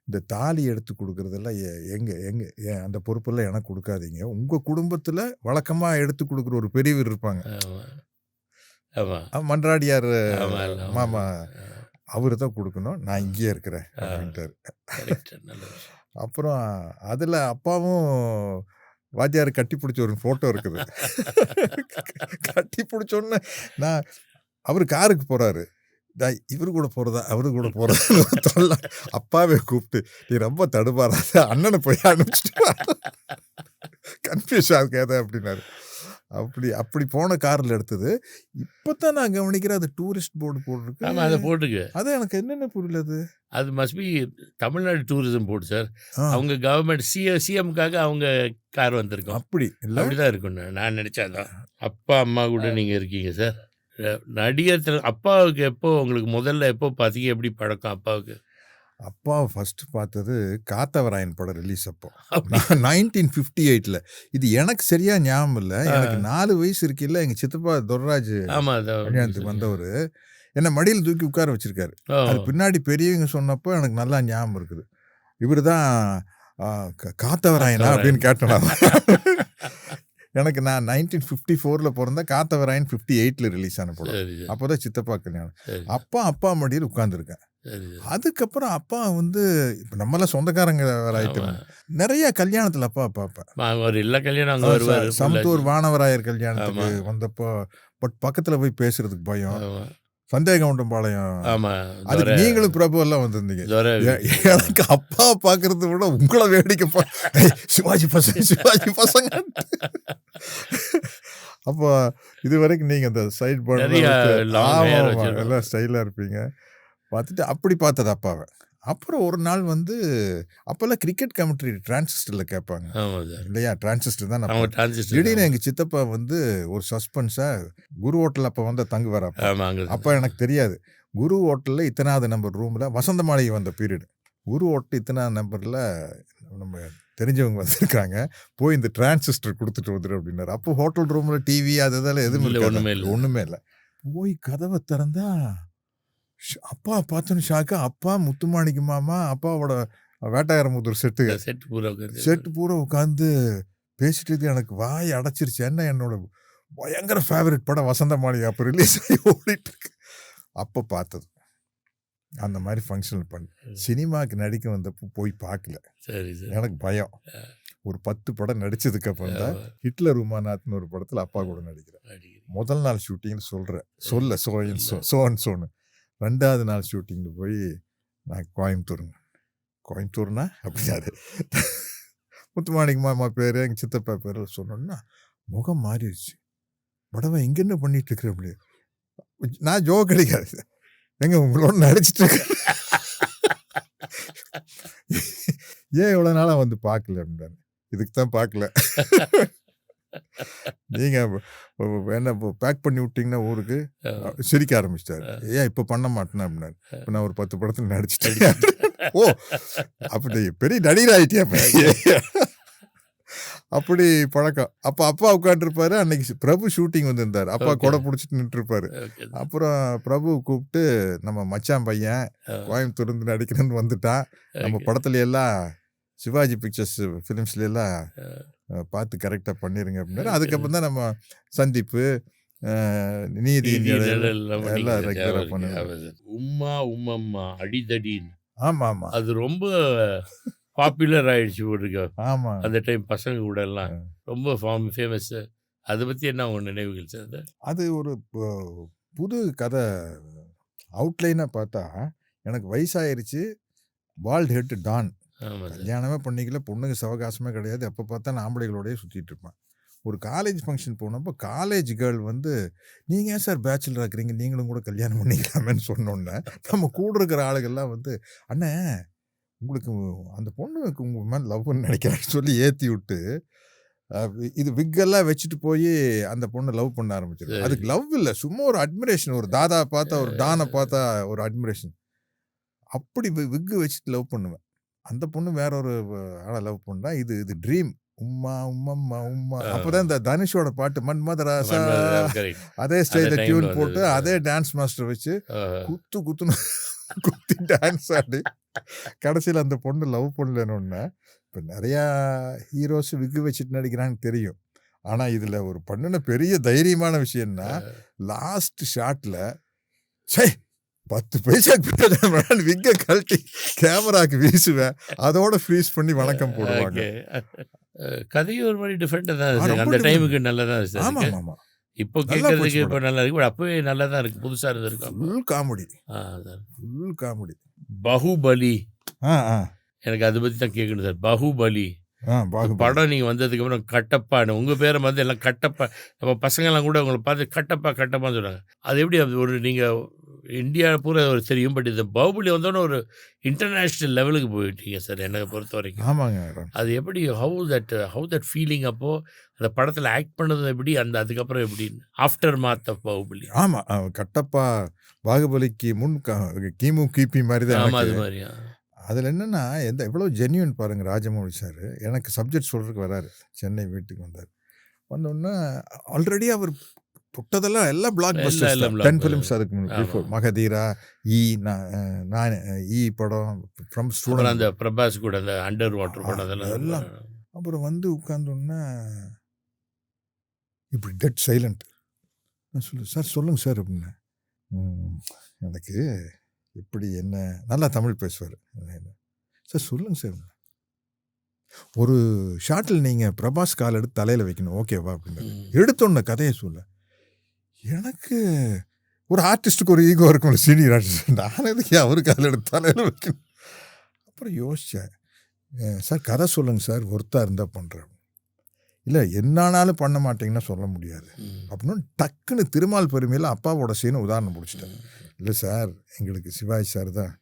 இந்த தாலி எடுத்து கொடுக்குறதெல்லாம் அந்த பொறுப்பெல்லாம் எனக்கு கொடுக்காதீங்க. உங்கள் குடும்பத்தில் வழக்கமாக எடுத்து கொடுக்குற ஒரு பெரியவர் இருப்பாங்க, மன்றாடியார் மாமா, அவரு தான் கொடுக்கணும், நான் இங்கேயே இருக்கிறேன் அப்படின்ட்டாரு. அப்புறம் அதில் அப்பாவும் வாத்தியார் கட்டி பிடிச்ச ஒரு ஃபோட்டோ இருக்குது. கட்டி பிடிச்சோன்னே அவர் காருக்கு போகிறாரு, இவரு கூட போகிறதா அவரு கூட போகிறதா அப்பாவே கூப்பிட்டு, நீ ரொம்ப தடுமாறாத, அண்ணனை போய் அனுப்பிச்சிட்டு கன்ஃபியூஸ் ஆகாத அப்படின்னாரு. அப்படி போன காரில் எடுத்தது. இப்போ தான் நான் கவனிக்கிறேன், அது டூரிஸ்ட் போர்டு போட்டிருக்கு. ஆமாம், அதை போட்டுக்கு. அது எனக்கு என்னென்ன புரியல. அது must be Tamil Nadu tourism board sir. அவங்க கவர்மெண்ட் சிஎம்காக அவங்க கார் வந்திருக்கோம். அப்படி இல்லை, அப்படிதான் இருக்குன்னு நான் நினச்சாதான். அப்பா அம்மா கூட நீங்கள் இருக்கீங்க சார். நடிகர் அப்பாவுக்கு உங்களுக்கு முதல்ல எப்போ பார்த்தீங்க, எப்படி பழக்கம் அப்பாவுக்கு? அப்பாவை ஃபஸ்ட்டு பார்த்தது காத்தவராயன் படம் ரிலீஸ் அப்போ 1958. இது எனக்கு சரியாக ஞாபகம் இல்லை. எனக்கு 4 வயசு இருக்கையில் எங்கள் சித்தப்பா துர்ராஜ் கல்யாணத்துக்கு வந்தவர் என்னை மடியில் தூக்கி உட்கார வச்சுருக்காரு. அது பின்னாடி பெரியவங்க சொன்னப்போ எனக்கு நல்லா ஞாபகம் இருக்குது. இவர் தான் காத்தவராயனா அப்படின்னு கேட்டேன். எனக்கு நான் 1954 பிறந்தேன், காத்தவராயன் 58 ரிலீஸ் ஆன படம். அப்போ தான் சித்தப்பா கல்யாணம். அப்பா மடியில் உட்காந்துருக்கேன். அதுக்கப்புறம் அப்பா வந்து இப்போ நம்மளாம் சொந்தக்காரங்க வேற ஆயிட்டோம். நிறைய கல்யாணத்தில் அப்பா பார்ப்பேன். எல்லா கல்யாணம் சமத்தூர் வானவராயர் கல்யாணத்துக்கு வந்தப்போ பக்கத்தில் போய் பேசுறதுக்கு பயம். சந்தேகவுண்டம்பாளையம், அதுக்கு நீங்களும் பிரபு எல்லாம் வந்திருந்தீங்க. எனக்கு அப்பா பார்க்கறத விட உங்களை வேடிக்கை சிவாஜி பசங்க. அப்போ இது வரைக்கும் நீங்கள் அந்த சைட் பண்ண எல்லாம் ஸ்டைலாக இருப்பீங்க. பார்த்துட்டு அப்படி பார்த்தது அப்பாவை. அப்புறம் ஒரு நாள் வந்து அப்போல்லாம் கிரிக்கெட் கமெண்ட்ரி டிரான்சிஸ்டரில் கேட்பாங்க இல்லையா? டிரான்சிஸ்டர் தான். திடீர்னு எங்கள் சித்தப்பா வந்து ஒரு சஸ்பென்ஸாக குரு ஹோட்டல் அப்போ வந்து தங்குவார். அப்போ எனக்கு தெரியாது. குரு ஹோட்டலில் இத்தனாவது நம்பர் ரூமில் வசந்த மாளிகை வந்த பீரியடு. குரு ஹோட்டல் இத்தனாவது நம்பரில் நம்ம தெரிஞ்சவங்க வந்திருக்காங்க, போய் இந்த டிரான்சிஸ்டர் கொடுத்துட்டு வந்துடு அப்படின்னாரு. அப்போ ஹோட்டல் ரூமில் டிவி அதெல்லாம் எதுவுமே ஒன்றுமே இல்லை. போய் கதவை திறந்தா அப்பா பார்த்தோன்னு ஷாக்கு. அப்பா முத்துமாணிக்கு மாமா அப்பாவோட வேட்டாயிரமுத்தூர் செட்டு பூரா உட்காந்து பேசிட்டு எனக்கு வாய் அடைச்சிருச்சு. என்னோட பயங்கர ஃபேவரட் படம் வசந்த மாளிகை அப்போ ரிலீஸ் ஆகி ஓடிட்டு இருக்கு. அப்போ பார்த்தது அந்த மாதிரி ஃபங்க்ஷன் பண்ணி சினிமாவுக்கு நடிக்க வந்தப்போ போய் பார்க்கல. எனக்கு பயம். ஒரு 10 படம் நடிச்சதுக்கு அப்புறம் தான் ஹிட்லர் உமாநாத்னு ஒரு படத்தில் அப்பா கூட நடிக்கிறேன். முதல் நாள் ஷூட்டிங்னு சொல்ல சோன்னு 2வது நாள் ஷூட்டிங்கில் போய் நான் கோயம்புத்தூர்னா அப்படின்னாரு. முத்துமாணிக்கு மாமா பேர் எங்கள் சித்தப்பா பேர் சொன்னோன்னா முகம் மாறிடுச்சு. படவை இங்கே என்ன பண்ணிட்டு இருக்கிற அப்படி. நான் ஜோக் கிடைக்காது, எங்க உங்களோட நடிச்சிட்டு இருக்கேன், ஏன் இவ்வளோ நாளாக வந்து பார்க்கல அப்படின்னாரு. இதுக்கு தான் பார்க்கல, நீங்கள் என்ன பேக் பண்ணி விட்டீங்கன்னா ஊருக்கு. சிரிக்க ஆரம்பிச்சிட்டாரு. ஏன் இப்போ பண்ண மாட்டேன் அப்படின்னாரு. இப்போ நான் ஒரு 10 படத்தில் நடிச்சிட்டேன். ஓ அப்படி பெரிய நடிகர் ஆகிட்டே அப்படி பழக்கம். அப்போ அப்பா உட்காந்துருப்பாரு. அன்னைக்கு பிரபு ஷூட்டிங் வந்திருந்தார். அப்பா கொடை பிடிச்சிட்டு நின்றுருப்பாரு. அப்புறம் பிரபு கூப்பிட்டு, நம்ம மச்சான் பையன் கோயம்புத்தூர்ந்து நடிக்கிறேன்னு வந்துட்டான், நம்ம படத்துல எல்லாம் சிவாஜி பிக்சர்ஸ் ஃபிலிம்ஸ்ல எல்லாம் பார்த்து கரெக்டாக பண்ணிருங்க அப்படின்னாரு. அதுக்கப்புறம் தான் நம்ம சந்திப்பு, நீதி எல்லாம் ரெகுலராக பண்ணுவோம். உம்மா அடிதடின்னு. ஆமாம், அது ரொம்ப பாப்புலர் ஆயிடுச்சு போட்டுருக்க. ஆமாம், அந்த டைம் பசங்க கூட எல்லாம் ரொம்ப ஃபேமஸ். அதை பற்றி என்ன உங்க நினைவுகள் சார்? அது ஒரு புது கதை. அவுட்லைனாக பார்த்தா எனக்கு வயசாயிருச்சு, பால்ட் ஹெட் டான், கல்யாணமே பண்ணிக்கல, பொண்ணுங்க சவகாசமே கிடையாது, எப்போ பார்த்தா நான் ஆம்பளைகளோடய சுற்றிட்டு இருப்பேன். ஒரு காலேஜ் ஃபங்க்ஷன் போனப்போ காலேஜ் கேர்ள் வந்து, நீங்கள் ஏன் சார் பேச்சுலர் இருக்கிறீங்க, நீங்களும் கூட கல்யாணம் பண்ணிக்கலாமேன்னு சொன்னோன்னே நம்ம கூட இருக்கிற ஆளுகள்லாம் வந்து, அண்ணே உங்களுக்கு அந்த பொண்ணுக்கு உங்கள் மேலே லவ்னு நினைக்கிறேன்னு சொல்லி ஏற்றி விட்டு, இது விக்கெல்லாம் வச்சுட்டு போய் அந்த பொண்ணை லவ் பண்ண ஆரம்பிச்சிருக்கு. அதுக்கு லவ் இல்லை, சும்மா ஒரு அட்மிரேஷன். ஒரு தாதா பார்த்தா, ஒரு டானை பார்த்தா ஒரு அட்மிரேஷன். அப்படி விக்கு வச்சுட்டு லவ் பண்ணுவேன். அந்த பொண்ணு வேற ஒரு ஆளை லவ் பண்ணா. இது ட்ரீம். உம்மா உம்மம்மா உம்மா. அப்பதான் இந்த தனுஷோட பாட்டு மன்மதராசா அதே ஸ்டைல டியூன் போட்டு அதே டான்ஸ் மாஸ்டர் வச்சு குத்துன்னு குத்தி டான்ஸ் ஆடி கடைசியில் அந்த பொண்ணு லவ் பண்ணலன்னு. இப்போ நிறையா ஹீரோஸ் விக்கு வச்சுட்டு நடிக்கிறான்னு தெரியும். ஆனால் இதில் ஒரு பண்ணின பெரிய தைரியமான விஷயம்னா லாஸ்ட் ஷாட்டில் 10 பைசாக்கு விக்க கழட்டி கேமராக்கு வீசுவேன், அதோட ஃப்ரீஸ் பண்ணி வணக்கம் போடுவாங்க. கதையும் ஒரு மாதிரி டிஃப்ரெண்டாக தான் இருக்குது. அந்த டைமுக்கு நல்லா தான் இருக்குது. ஆமாம் ஆமாம். இப்போ கேட்கறதுக்கு இப்போ நல்லா இருக்கு, பட் அப்பவே நல்லா தான் இருக்கு, புதுசாக இருந்திருக்கு. Full comedy. அதான் ஃபுல் காமெடி. பாகுபலி, ஆ எனக்கு அதை பற்றி தான் கேட்கணும் சார். பாகுபலி பாகுபலி படம் நீங்கள் வந்ததுக்கு அப்புறம் கட்டப்பான்னு உங்கள் பேரை வந்து எல்லாம் கட்டப்பா, நம்ம பசங்கள்லாம் கூட உங்களை பார்த்து கட்டப்பான்னு சொல்கிறாங்க. அது எப்படி அது ஒரு நீங்கள் இந்தியா பூரா ஒரு தெரியும், பட் இந்த பாகுபலி வந்தோன்னே ஒரு இன்டர்நேஷ்னல் லெவலுக்கு போயிட்டீங்க சார் என்னை பொறுத்த வரைக்கும். ஆமாங்க. அது எப்படி ஹவு தட் ஃபீலிங் அப்போது அந்த படத்தில் ஆக்ட் பண்ணது எப்படி, அதுக்கப்புறம் எப்படின்னு ஆஃப்டர் மாத் ஆஃப் பாகுபலி? ஆமாம், கட்டப்பா பாகுபலிக்கு முன் கிமு கிபி மாதிரி தான். ஆமாம், அது மாதிரியா. அதில் என்னென்னா எவ்வளோ ஜென்யூன் பாருங்கள் ராஜமௌழி சார். எனக்கு சப்ஜெக்ட் சொல்கிறதுக்கு வராரு, சென்னை வீட்டுக்கு வந்தார். வந்தோடனே ஆல்ரெடி அவர் தொட்டதெல்லாம் எல்லாம் பிளாக் பஸ்டர்ஸ், 10 ஃபிலிம்ஸ் அதுக்கு பிஃபோர். மகதீரா, நான் படம், ஃப்ரம் ஸ்டூடெண்ட், அந்த பிரபாஸ் கூட அந்த அண்டர் வாட்டர் படம் அதெல்லாம் எல்லாம். அப்புறம் வந்து உட்காந்தோன்னா இப்படி டெட் சைலண்ட். நான் சார் சொல்லுங்கள் சார் அப்படின்னு. எனக்கு எப்படி என்ன நல்லா தமிழ் பேசுவார் சார். சொல்லுங்கள் சார், ஒரு ஷாட்டில் நீங்கள் பிரபாஸ் கால் எடுத்து தலையில் வைக்கணும், ஓகேவா அப்படின்னு. எடுத்தோன்ன கதையை சொல்ல, எனக்கு ஒரு ஆர்டிஸ்ட்டுக்கு ஒரு ஈகோ இருக்கும், சீனியர் ஆர்டிஸ்ட். நான் எதுக்கு அவர் கால் எடுத்து தலையில் வைக்கணும். அப்புறம் யோசித்தேன், சார் கதை சொல்லுங்கள் சார், ஒருத்தா இருந்தால் பண்ணுறேன். இல்லை என்னானாலும் பண்ண மாட்டீங்கன்னா சொல்ல முடியாது அப்படின்னு டக்குன்னு திருமால் பெருமையில் அப்பாவோட சீனை உதாரணம் பிடிச்சிட்டேன். இல்லை சார், எங்களுக்கு சிவாஜி சார் தான்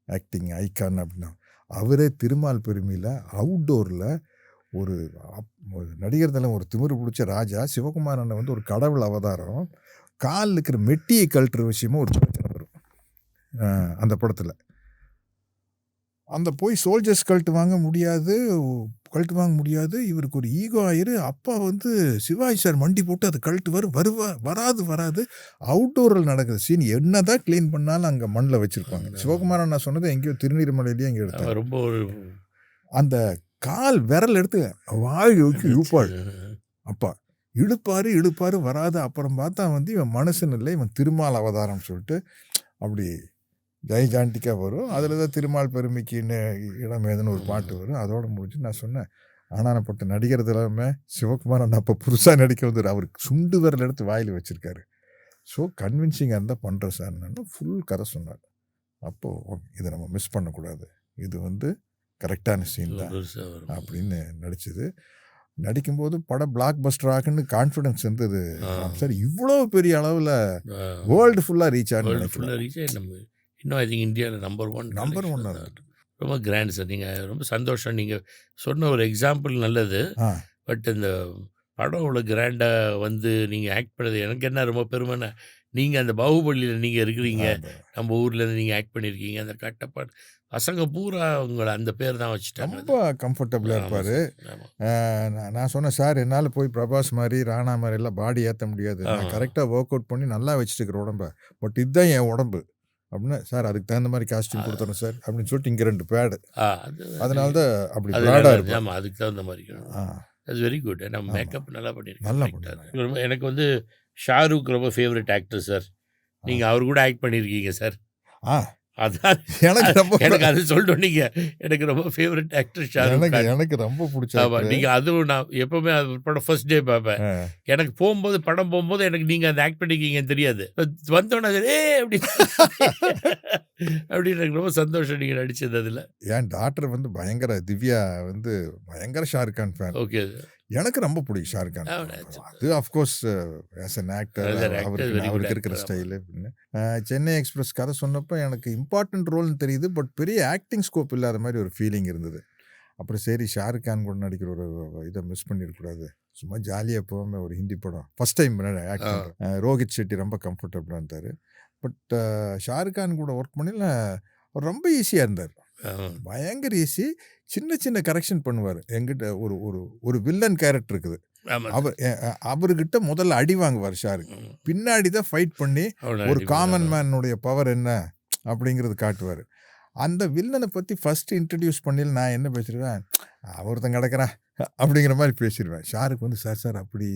ஆக்டிங் ஐக்கான் அப்படின்னா. அவரே திருமால் பெருமையில் அவுட்டோரில் ஒரு நடிகர் தலம் ஒரு திமிரு பிடிச்ச ராஜா சிவகுமாரனை வந்து ஒரு கடவுள் அவதாரம், காலில் இருக்கிற மெட்டியை கழட்டுற விஷயமும் ஒரு பிரச்சனை வரும் அந்த படத்தில். அந்த போய் சோல்ஜர்ஸ் கழட்டு வாங்க முடியாது. இவருக்கு ஒரு ஈகோ ஆயிரு. அப்பா வந்து சிவாஜி சார் மண்டி போட்டு அது கழட்டு வராது. அவுட்டோரில் நடக்கிற சீன் என்ன தான் க்ளீன் பண்ணாலும் அங்கே மண்ணில் வச்சுருப்பாங்க. சிவகுமாரன் நான் சொன்னது எங்கேயோ திருநீர்மலையிலேயே அங்கே எடுத்தாங்க. ரொம்ப அந்த கால் விரல் எடுத்து வாய் இழுப்பாள். அப்பா இழுப்பாரு வராது. அப்புறம் பார்த்தா வந்து இவன் மனுஷன் இல்லை, இவன் திருமால் அவதாரம் சொல்லிட்டு அப்படி ஜெய்ஜாண்டிக்காக வரும். அதில் தான் திருமால் பெருமைக்குன்னு இடம் ஏதுன்னு ஒரு பாட்டு வரும். அதோடு முடிஞ்சு நான் சொன்னேன், ஆனானப்பட்ட நடிகர் எல்லாமே சிவகுமாரன் அப்போ புதுசாக நடிக்க வந்து அவருக்கு சுண்டு விரல் எடுத்து வாயில் வச்சுருக்காரு. ஸோ கன்வின்சிங்காக இருந்தால் பண்ணுறேன் சார். நான் ஃபுல் கதை சொன்னார். அப்போது இதை நம்ம மிஸ் பண்ணக்கூடாது, இது வந்து கரெக்டான சீன் தான் அப்படின்னு நடிச்சது. நடிக்கும்போது படம் பிளாக் பஸ்டர் ஆகுன்னு கான்ஃபிடன்ஸ் இருந்தது சார். இவ்வளோ பெரிய அளவில் வேர்ல்டு ஃபுல்லாக ரீச் ஆகணும். இன்னும் ஐ திங்க் இந்தியாவில் நம்பர் ஒன் ரொம்ப கிராண்ட் சார். நீங்கள் ரொம்ப சந்தோஷம். நீங்கள் சொன்ன ஒரு எக்ஸாம்பிள் நல்லது. பட் இந்த படம் அவ்வளோ கிராண்டாக வந்து நீங்கள் ஆக்ட் பண்ணது எனக்கு என்ன ரொம்ப பெருமைன்னா, நீங்கள் அந்த பாகுபலியில் நீங்கள் இருக்கிறீங்க, நம்ம ஊர்லேருந்து நீங்கள் ஆக்ட் பண்ணியிருக்கீங்க. அந்த கட்டப்பாடு பசங்க பூரா உங்களை அந்த பேர் தான் வச்சுட்டாங்க. ரொம்ப கம்ஃபர்டபுளாக இருப்பார். நான் சொன்னேன் சார், என்னால் போய் பிரபாஸ் மாதிரி ராணா மாதிரி எல்லாம் பாடி ஏற்ற முடியாது. நான் கரெக்டாக ஒர்க் அவுட் பண்ணி நல்லா வச்சுட்டுக்கிற உடம்ப, பட் இதுதான் என் உடம்பு அப்படின்னா, சார் அதுக்கு தகுந்த மாதிரி காஸ்டியூம் கொடுத்துறேன் சார் அப்படின்னு சொல்லிட்டு இங்கே 2 பேடு. அதனால தான் அப்படி ப்ராடாக இருக்கும். ஆமாம், அதுக்கு தகுந்த மாதிரி. அது வெரி குட். நம்ம மேக்கப் நல்லா பண்ணியிருக்கேன். எனக்கு வந்து ஷாருக் ரொம்ப ஃபேவரட் ஆக்டர் சார். நீங்கள் அவர் கூட ஆக்ட் பண்ணியிருக்கீங்க சார். அதான் எனக்கு அது சொல்லிட்டோம். நீங்கள் எனக்கு ரொம்ப ஃபேவரட் ஆக்டர் ஷாருக். எனக்கு ரொம்ப பிடிச்ச. நீங்கள் அதுவும் நான் எப்போவுமே அது படம் ஃபர்ஸ்ட் டே பார்ப்பேன். எனக்கு படம் போகும்போது எனக்கு நீங்கள் அந்த ஆக்ட் பண்ணிருக்கீங்கன்னு தெரியாது. வந்தோன்னே அப்படி எனக்கு ரொம்ப சந்தோஷம் நீங்கள் நடிச்சது. அதில் என் டாக்டர் வந்து பயங்கர திவ்யா வந்து பயங்கர ஷாருக் கான் ஃபேன். ஓகே, எனக்கு ரொம்ப பிடிக்கும் ஷாருக் கான். அது அஃப்கோர்ஸ் ஆஸ் அன் ஆக்டர் அவருக்கு இருக்கிற ஸ்டைலு அப்படின்னு. சென்னை எக்ஸ்பிரஸ் கதை சொன்னப்போ எனக்கு இம்பார்ட்டன்ட் ரோல்னு தெரியுது, பட் பெரிய ஆக்டிங் ஸ்கோப் இல்லாத மாதிரி ஒரு ஃபீலிங் இருந்தது. அப்புறம் சரி, ஷாருக் கான் கூட நடிக்கிற ஒரு இதை மிஸ் பண்ணிடக்கூடாது, சும்மா ஜாலியாக போகாமல் ஒரு ஹிந்தி படம் ஃபஸ்ட் டைம் ஆக்ட் பண்ணுறேன். ரோஹித் ஷெட்டி ரொம்ப கம்ஃபர்டபுளாக இருந்தார். பட் ஷாருக் கான் கூட ஒர்க் பண்ணல ரொம்ப ஈஸியாக இருந்தார். பயங்கர ஈஸி. சின்ன சின்ன கரெக்ஷன் பண்ணுவார். எங்கிட்ட ஒரு ஒரு ஒரு வில்லன் கேரக்டர் இருக்குது. அவர்கிட்ட முதல்ல அடி வாங்குவார் ஷாருக்கு. பின்னாடி தான் ஃபைட் பண்ணி ஒரு காமன் மேனுடைய பவர் என்ன அப்படிங்கிறது காட்டுவார். அந்த வில்லனை பற்றி ஃபஸ்ட்டு இன்ட்ரடியூஸ் பண்ணி நான் என்ன பேசிடுவேன், ஒருத்தன் கிடக்கிறான் அப்படிங்கிற மாதிரி பேசிடுவேன். ஷாருக்கு வந்து சார் அப்படி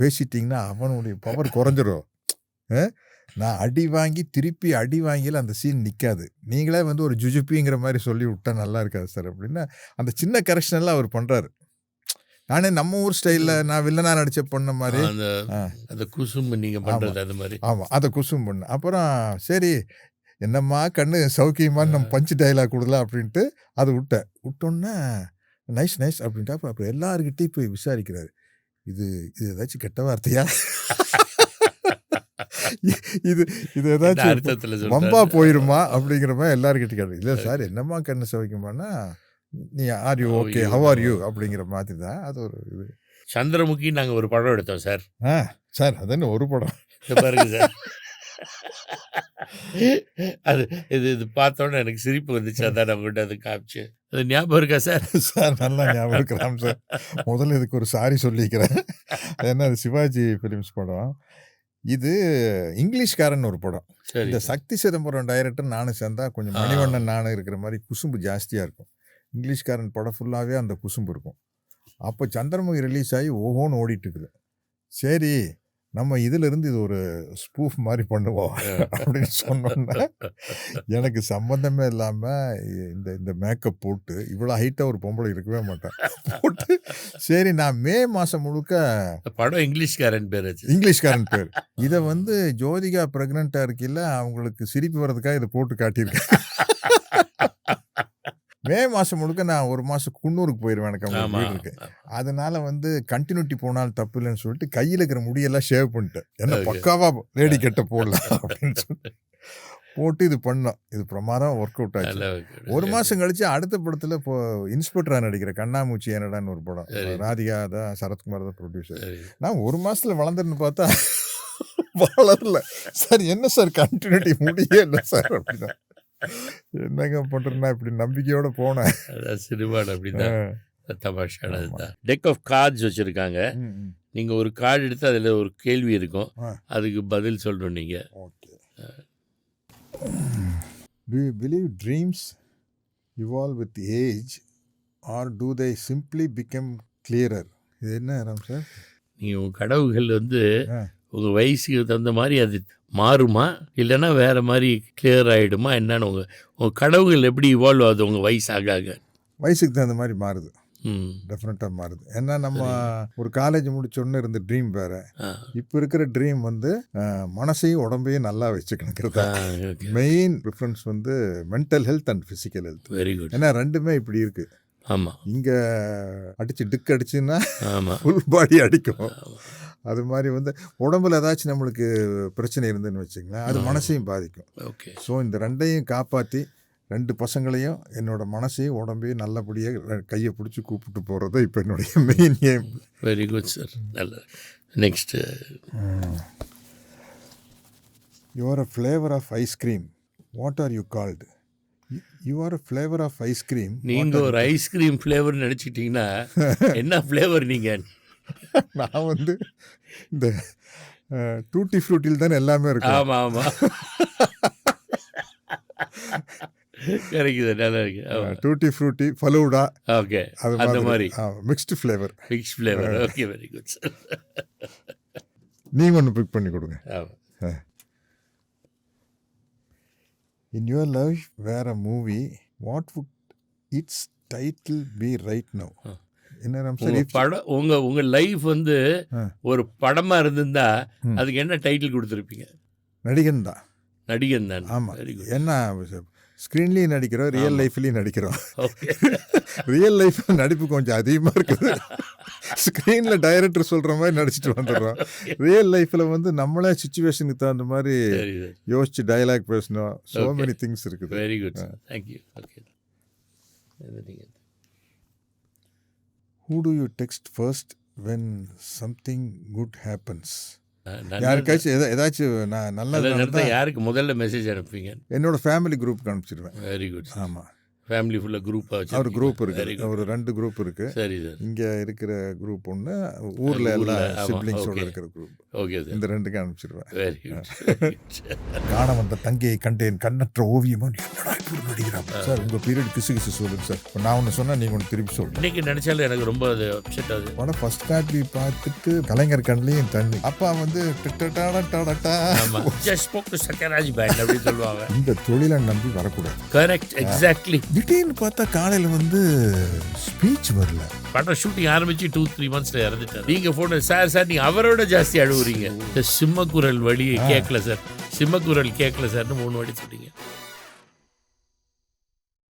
பேசிட்டிங்கன்னா அவனுடைய பவர் குறைஞ்சிரும். நான் அடி வாங்கி திருப்பி அடி வாங்கியில் அந்த சீன் நிற்காது. நீங்களே வந்து ஒரு ஜுஜுப்பிங்கிற மாதிரி சொல்லி விட்டா நல்லா இருக்காது சார் அப்படின்னா அந்த சின்ன கரெக்ஷன்லாம் அவர் பண்ணுறாரு. நானே நம்ம ஊர் ஸ்டைலில் நான் வில்லனா நடிச்ச பண்ண மாதிரி அந்த குசும்பு நீங்கள் பண்ணுறது அது மாதிரி. ஆமாம், அதை குசும் பண்ண. அப்புறம் சரி என்னம்மா கண்ணு சௌக்கியமான்னு நம்ம பஞ்சு டைலாக் கொடுக்கலாம் அப்படின்ட்டு அது விட்டோன்னா நைஸ் அப்படின்ட்டு அப்புறம் எல்லாருக்கிட்டையும் போய் விசாரிக்கிறாரு. இது ஏதாச்சும் கெட்ட வார்த்தையா, இது ஏதாச்சும் வம்பா போயிருமா அப்படிங்கிற மாதிரி எல்லாருக்கிட்டையும் கேட்டு. இல்லை சார் என்னம்மா கண்ணு சௌக்கியமானா நீ are you okay how are you அப்படிங்கிற மாதிரி தான். அது ஒரு இது. சந்திரமுகி நாங்கள் ஒரு படம் எடுத்தோம் சார். சார் அது ஒரு படம் பாருங்க சார். அது இது பார்த்தோன்னே எனக்கு சிரிப்பு வந்துச்சு. அதான் நம்மகிட்ட அது காமிச்சு. அது ஞாபகம் இருக்கா சார்? சார் நல்லா ஞாபகம் இருக்கிறான் சார். முதல்ல இதுக்கு ஒரு சாரி சொல்லிக்கிறேன். ஏன்னா அது சிவாஜி ஃபிலிம்ஸ் படம். இது இங்கிலீஷ்காரன் ஒரு படம். இந்த சக்தி சிதம்பரம் டைரக்டர் நானும் சேர்ந்தா கொஞ்சம் மணிவண்ணன் நானும் இருக்கிற மாதிரி குசும்பு ஜாஸ்தியாக இருக்கும். இங்கிலீஷ்காரன் படம் ஃபுல்லாகவே அந்த குசும்பு இருக்கும். அப்போ சந்திரமுகி ரிலீஸ் ஆகி ஓஹோன்னு ஓடிட்டு இருக்குது. சரி நம்ம இதிலிருந்து இது ஒரு ஸ்பூஃப் மாதிரி பண்ணுவோம் அப்படின்னு சொன்னோன்னா எனக்கு சம்மந்தமே இல்லாமல் இந்த மேக்கப் போட்டு இவ்வளோ ஹைட்டாக ஒரு பொம்பளை இருக்கவே மாட்டேன் போட்டு சரி நான் மே மாதம் முழுக்க படம் இங்கிலீஷ்காரன் பேர் இதை வந்து ஜோதிகா ப்ரெக்னெண்ட்டாக இருக்கையில் அவங்களுக்கு சிரிப்பு வர்றதுக்காக இதை போட்டு காட்டியிருக்கேன். மே மாதம் முழுக்க நான் ஒரு மாதம் குன்னூருக்கு போயிடுவேன். எனக்கு அவங்க வீடு இருக்கு. அதனால வந்து கண்டினியூட்டி போனாலும் தப்பு இல்லைன்னு சொல்லிட்டு கையில் இருக்கிற முடியெல்லாம் ஷேவ் பண்ணிட்டேன். என்ன பக்காவா லேடி கெட்ட போடலாம் அப்படின்னு சொல்லிட்டு போட்டு இது பண்ணோம். இது பிரமாதம் ஒர்க் அவுட் ஆச்சு. ஒரு மாதம் கழிச்சு அடுத்த படத்தில் இப்போ இன்ஸ்பெக்டராக நடிக்கிற கண்ணாமூச்சி என்னடான்னு ஒரு படம். ராதிகா தான் சரத்குமார் தான் ப்ரொடியூசர். நான் ஒரு மாதத்தில் வளர்ந்துருன்னு பார்த்தா வளரல சார். என்ன சார் கண்டினியூட்டி முடியே இல்லை சார் அப்படின்னா என்னங்க பண்றேன்னா இப்படி நம்பிக்கையோட போனேன். சிறுபாடு அப்படிதான் தமாஷானதுதான். டெக் ஆஃப் கார்ட்ஸ் வச்சிருக்காங்க. நீங்க ஒரு கார்டு எடுத்து அதுல ஒரு கேள்வி இருக்கும், அதுக்கு பதில் சொல்லணும் நீங்க. Okay. Do you believe dreams evolve with age or do they simply become clearer? இது என்ன ராம் சார்? நீங்க உங்க கனவுகள் வந்து உங்கள் வயசுக்கு தகுந்த மாதிரி அது மாறுமா இல்லைன்னா வேறு மாதிரி கிளியர் ஆகிடுமா என்னன்னு உங்கள் கனவுகள் எப்படி இவால்வ் ஆகுது உங்கள் வயசாக ஆக? வயசுக்கு தகுந்த மாதிரி மாறுது. டெஃபினட்டாக மாறுது. ஏன்னா நம்ம ஒரு காலேஜ் முடிச்சோன்னு இருந்த ட்ரீம் வேறு. இப்போ இருக்கிற ட்ரீம் வந்து மனசையும் உடம்பையும் நல்லா வச்சுக்கணுங்கிறது மெயின் ப்ரிஃபரன்ஸ். வந்து mental health and physical health. Very good. ஏன்னா ரெண்டுமே இப்படி இருக்குது. ஆமாம், இங்கே டிக் அடிச்சுன்னா ஃபுல் பாடி அடிக்கும். அது மாதிரி வந்து உடம்புல ஏதாச்சும் நம்மளுக்கு பிரச்சனை இருந்துன்னு வச்சுங்களேன், அது மனசையும் பாதிக்கும். ஓகே. ஸோ இந்த ரெண்டையும் காப்பாற்றி ரெண்டு பசங்களையும் என்னோட மனசையும் உடம்பையும் நல்லபடியாக கையை பிடிச்சி கூப்பிட்டு போகிறது இப்போ என்னுடைய main aim. Very good sir. நல்ல next. You are a flavour of ice cream, what are you called? You are a flavour of ice cream. நீங்கள் ஒரு ஐஸ்கிரீம் ஃப்ளேவர் நினச்சிட்டிங்கன்னா என்ன ஃப்ளேவர் நீங்கள்? நான் வந்து இந்த டூட்டி ஃப்ரூட்டில் தானே எல்லாமே இருக்கு. ஆமாம் ஆமாம், கிடைக்குது. நல்லா இருக்கு. Tutti frutti, falooda. ஓகே, அந்த மாதிரி mixed flavour. Okay, very good sir. நீங்கள் ஒன்று பிக் பண்ணி கொடுங்க. In your life were a movie, what would its title be right now? படம் உங்க லைஃப் வந்து ஒரு படமா இருந்திருந்தா அதுக்கு என்ன டைட்டில் கொடுத்துருப்பீங்க? நடிகன் தான். நடிகன் தான். ஆமாம். என்ன ஸ்க்ரீன்லேயும் நடிக்கிறோம், ரியல் லைஃப்லேயும் நடிக்கிறோம். ரியல் லைஃப்பில் நடிப்பு கொஞ்சம் அதிகமாக இருக்குது. ஸ்க்ரீனில் டைரக்டர் சொல்கிற மாதிரி நடிச்சிட்டு வந்துடுறோம். ரியல் லைஃப்பில் வந்து நம்மளே சுச்சுவேஷனுக்கு தகுந்த மாதிரி யோசிச்சு டைலாக் பேசணும். ஸோ மெனி திங்ஸ் இருக்குது. Very good, thank you. Okay. Who do you text first when something good happens? யாருக்காச்சும் ஏதாச்சும் நான் நல்ல யாருக்கு முதல்ல மெசேஜ் அனுப்புவீங்க? என்னோட ஃபேமிலி குரூப்புக்கு அனுப்பிச்சிடுவேன். Very good. ஆமாம். ஃபேமிலி ஃபுல்லாக குரூப்பாக அவர் குரூப் இருக்கு, ஒரு 2 குரூப் இருக்கு. சரி சார். இங்கே இருக்கிற குரூப் ஒன்று, ஊரில் எல்லா சிப்ளிங்ஸோட இருக்கிற குரூப். Okay sir. இந்த 2க்கு அனுப்பிச்சிடுவேன். Very good. காண வந்த தங்கையை கண்டேன் கண்ணற்ற ஓவியமும் என்னடா இப்படி நடிக்கிறான் சார். உங்கள் பீரியட் கிசு கிசு சொல்லுங்க சார். இப்போ நான் ஒன்று சொன்னால் நீங்கள் ஒன்று திருப்பி சொல்லுங்கள். இன்னைக்கு நினச்சாலும் எனக்கு ரொம்ப அது அப்செட் ஆகுது. படம் ஃபர்ஸ்ட் காப்பி பார்த்துட்டு கலைஞர் கண்லேயும் தண்ணி. அப்பா வந்து சத்யராஜ் பேண்ட் அப்படின்னு சொல்லுவாங்க. இந்த தொழிலை நம்பி வரக்கூடாது. Correct, exactly. திடீர்னு பார்த்தா காலையில் வந்து ஸ்பீச் வரல. படம் ஷூட்டிங் ஆரம்பிச்சு 2-3 monthsல இறந்துட்டார். நீங்க போன சார் நீங்க அவரோட ஜாஸ்தி அழுவுறீங்க. சிம்மக்குரல் வழி கேட்கல சார், சிம்மக்குரல் கேட்கல சார்னு 3 வாட்டி சொல்றீங்க.